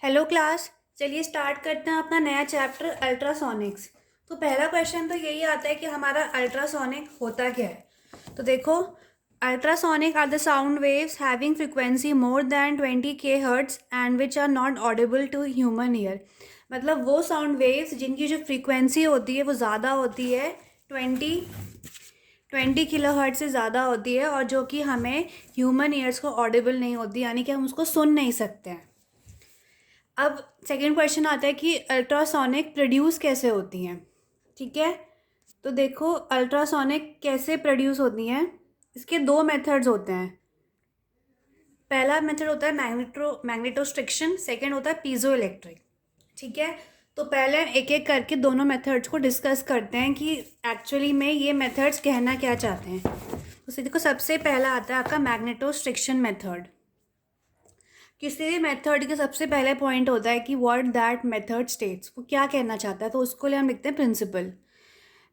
Hello class. चलिए start करते हैं अपना नया चैप्टर अल्ट्रासोनिक्स। तो पहला क्वेश्चन तो यही आता है कि हमारा अल्ट्रासोनिक होता क्या है। तो देखो, ultrasonic are the sound waves having frequency more than 20 kHz and which are not audible to human ear. मतलब वो साउंड वेव्स जिनकी जो फ्रीक्वेंसी होती है वो ज़्यादा होती है, 20 kHz से ज़्यादा होती है, और जो कि हमें ह्यूमन ईयर्स को ऑडिबल नहीं होती, यानी कि हम उसको सुन नहीं सकते हैं। अब सेकेंड क्वेश्चन आता है कि अल्ट्रासोनिक प्रोड्यूस कैसे होती हैं। ठीक है, तो देखो अल्ट्रासोनिक कैसे प्रोड्यूस होती हैं। इसके दो मेथड्स होते हैं। पहला मेथड होता है मैग्नेटोस्ट्रिक्शन, सेकेंड होता है पीजो इलेक्ट्रिक। ठीक है, तो पहले एक एक करके दोनों मेथड्स को डिस्कस करते हैं कि एक्चुअली में ये मेथड्स कहना क्या चाहते हैं। तो देखो, सबसे पहला आता है आपका मैग्नेटोस्ट्रिक्शन मेथड। किसी भी मेथड के सबसे पहले पॉइंट होता है कि व्हाट दैट मेथड स्टेट्स, वो क्या कहना चाहता है। तो उसको लिए हम लिखते हैं principle.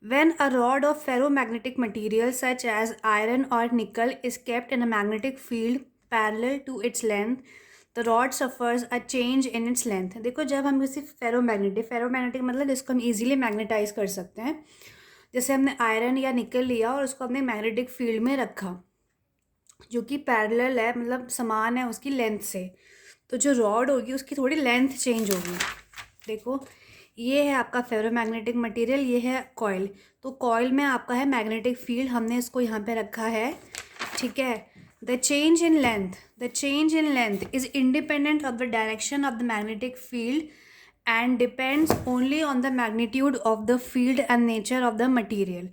When a rod of ferromagnetic material such as iron or nickel is kept in a magnetic field parallel to its length, the rod suffers a change in its length. देखो, जब हम किसी फेरोमैग्नेटिक मतलब जिसको हम easily magnetise कर सकते हैं, जैसे हमने आयरन या निकल लिया और उसको हमने मैग्नेटिक फील्ड में रखा जो कि पैरेलल है, मतलब समान है उसकी लेंथ से, तो जो रॉड होगी उसकी थोड़ी लेंथ चेंज होगी। देखो, ये है आपका फेरोमैग्नेटिक मटेरियल, ये है कॉइल। तो कॉइल में आपका है मैग्नेटिक फील्ड, हमने इसको यहाँ पे रखा है। ठीक है, the change in length is independent of the direction of the magnetic field and depends only on the magnitude of the field and nature of the material.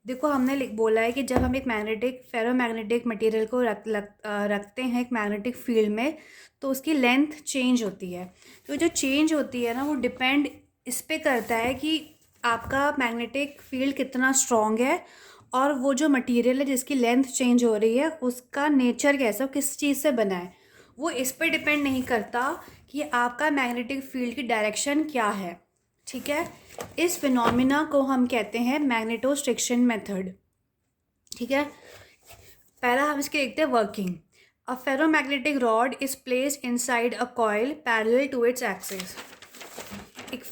देखो, हमने बोला है कि जब हम एक फेरोमैग्नेटिक मटेरियल को रखते हैं एक मैग्नेटिक फील्ड में, तो उसकी लेंथ चेंज होती है। तो जो चेंज होती है ना, वो डिपेंड इस पे करता है कि आपका मैग्नेटिक फील्ड कितना स्ट्रॉन्ग है, और वो जो मटेरियल है जिसकी लेंथ चेंज हो रही है उसका नेचर कैसा, किस चीज़ से बना है। वो इस पे डिपेंड नहीं करता कि आपका मैग्नेटिक फील्ड की डायरेक्शन क्या है। ठीक है, इस फिनोमिना को हम कहते हैं मैग्नेटोस्ट्रिक्शन मेथड। ठीक है, पहला हम इसके देखते हैं working. A ferromagnetic rod is placed inside a coil parallel to its axis. एक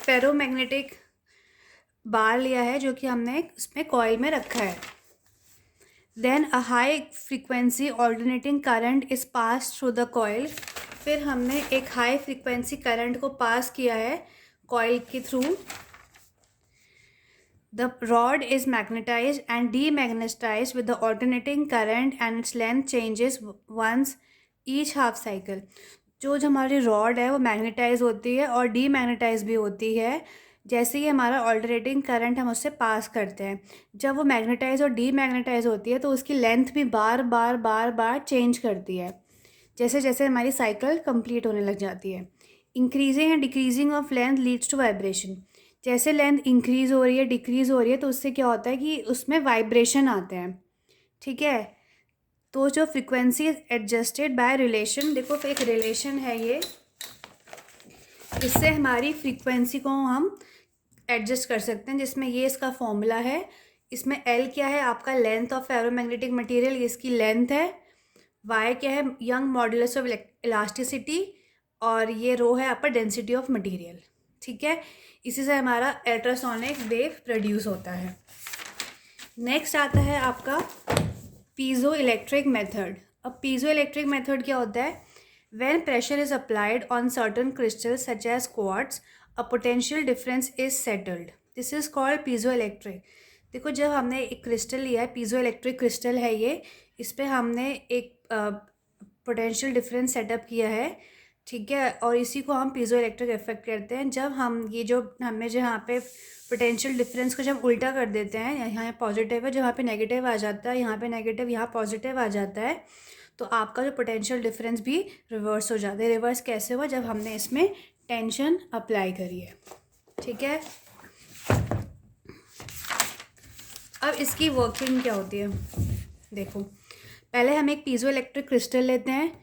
फेरोमैग्नेटिक बार लिया है जो कि हमने उसमें कॉइल में रखा है। Then a high frequency alternating current is pass through the coil. फिर हमने एक हाई फ्रीक्वेंसी करंट को पास किया है कॉइल के through. The rod is magnetized and demagnetized with the alternating current and its length changes once each half cycle. जो हमारी rod है वो मैग्नेटाइज होती है और डीमैग्नेटाइज भी होती है। जैसे ही हमारा ऑल्टरनेटिंग करंट हम उससे पास करते हैं, जब वो मैग्नेटाइज और डीमैग्नेटाइज होती है तो उसकी लेंथ भी बार बार बार बार चेंज करती है, जैसे जैसे हमारी साइकिल कंप्लीट होने लग जाती है। Increasing and decreasing of length leads to vibration. जैसे लेंथ इंक्रीज़ हो रही है, डिक्रीज़ हो रही है, तो उससे क्या होता है कि उसमें वाइब्रेशन आते हैं। ठीक है, तो जो फ्रीक्वेंसी एडजस्टेड बाय रिलेशन, देखो एक रिलेशन है ये, इससे हमारी फ्रीक्वेंसी को हम एडजस्ट कर सकते हैं, जिसमें ये इसका फॉर्मूला है। इसमें एल क्या है, आपका लेंथ ऑफ फेरोमैग्नेटिक मटेरियल, ये इसकी लेंथ है। वाई क्या है, यंग मॉडुलस ऑफ इलास्टिसिटी, और ये रो है आपका डेंसिटी ऑफ मटेरियल। ठीक है, इसी से हमारा अल्ट्रासोनिक वेव प्रोड्यूस होता है। नेक्स्ट आता है आपका पीजो इलेक्ट्रिक मेथड। अब पीजो इलेक्ट्रिक मेथड क्या होता है, when pressure is applied on certain crystal such as quartz a potential difference is settled, this is called piezo electric. देखो, जब हमने एक क्रिस्टल लिया है, पीजो इलेक्ट्रिक क्रिस्टल है ये, इस पर हमने एक पोटेंशियल डिफरेंस सेटअप किया है। ठीक है, और इसी को हम पीजो इलेक्ट्रिक इफेक्ट कहते हैं। जब हम ये जो हमें जहाँ पे पोटेंशियल डिफरेंस को जब उल्टा कर देते हैं, यहाँ पॉजिटिव है, जहाँ पे नेगेटिव आ जाता है, यहाँ पे नेगेटिव, यहाँ पॉजिटिव आ जाता है, तो आपका जो पोटेंशियल डिफरेंस भी रिवर्स हो जाता है। रिवर्स कैसे हुआ, जब हमने इसमें टेंशन अप्लाई करी है। ठीक है, अब इसकी वर्किंग क्या होती है। देखो, पहले हम एक पीजो इलेक्ट्रिक क्रिस्टल लेते हैं,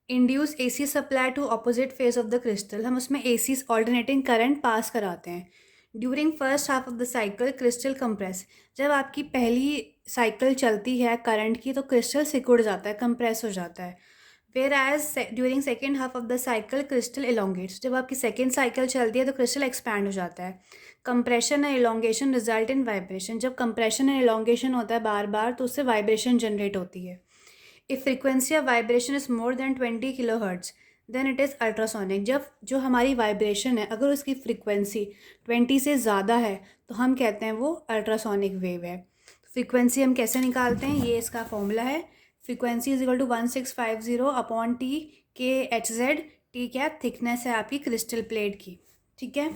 induce AC supply to opposite phase of the crystal. हम उसमें एसी ऑल्टरनेटिंग करंट पास कराते हैं। During first half of the cycle crystal compress. जब आपकी पहली साइकिल चलती है करंट की, तो क्रिस्टल सिकुड़ जाता है, कंप्रेस हो जाता है। Where as during second half of the cycle crystal elongates, जब आपकी सेकेंड साइकिल चलती है तो क्रिस्टल एक्सपैंड हो जाता है। Compression and elongation result in vibration, जब कंप्रेशन एंड इलोंगेशन होता है बार बार तो उससे वाइब्रेशन जनरेट होती है। If frequency of vibration is more than 20 kilo hertz then it is ultrasonic, जब जो हमारी वाइब्रेशन है अगर उसकी फ्रीक्वेंसी 20 से ज़्यादा है तो हम कहते हैं वो अल्ट्रासोनिक वेव है। फ्रीक्वेंसी हम कैसे निकालते हैं, ये इसका फॉर्मूला है। Frequency is equal to 1650 upon T K H Z. T क्या थिकनेस है आपकी क्रिस्टल प्लेट की, ठीक है।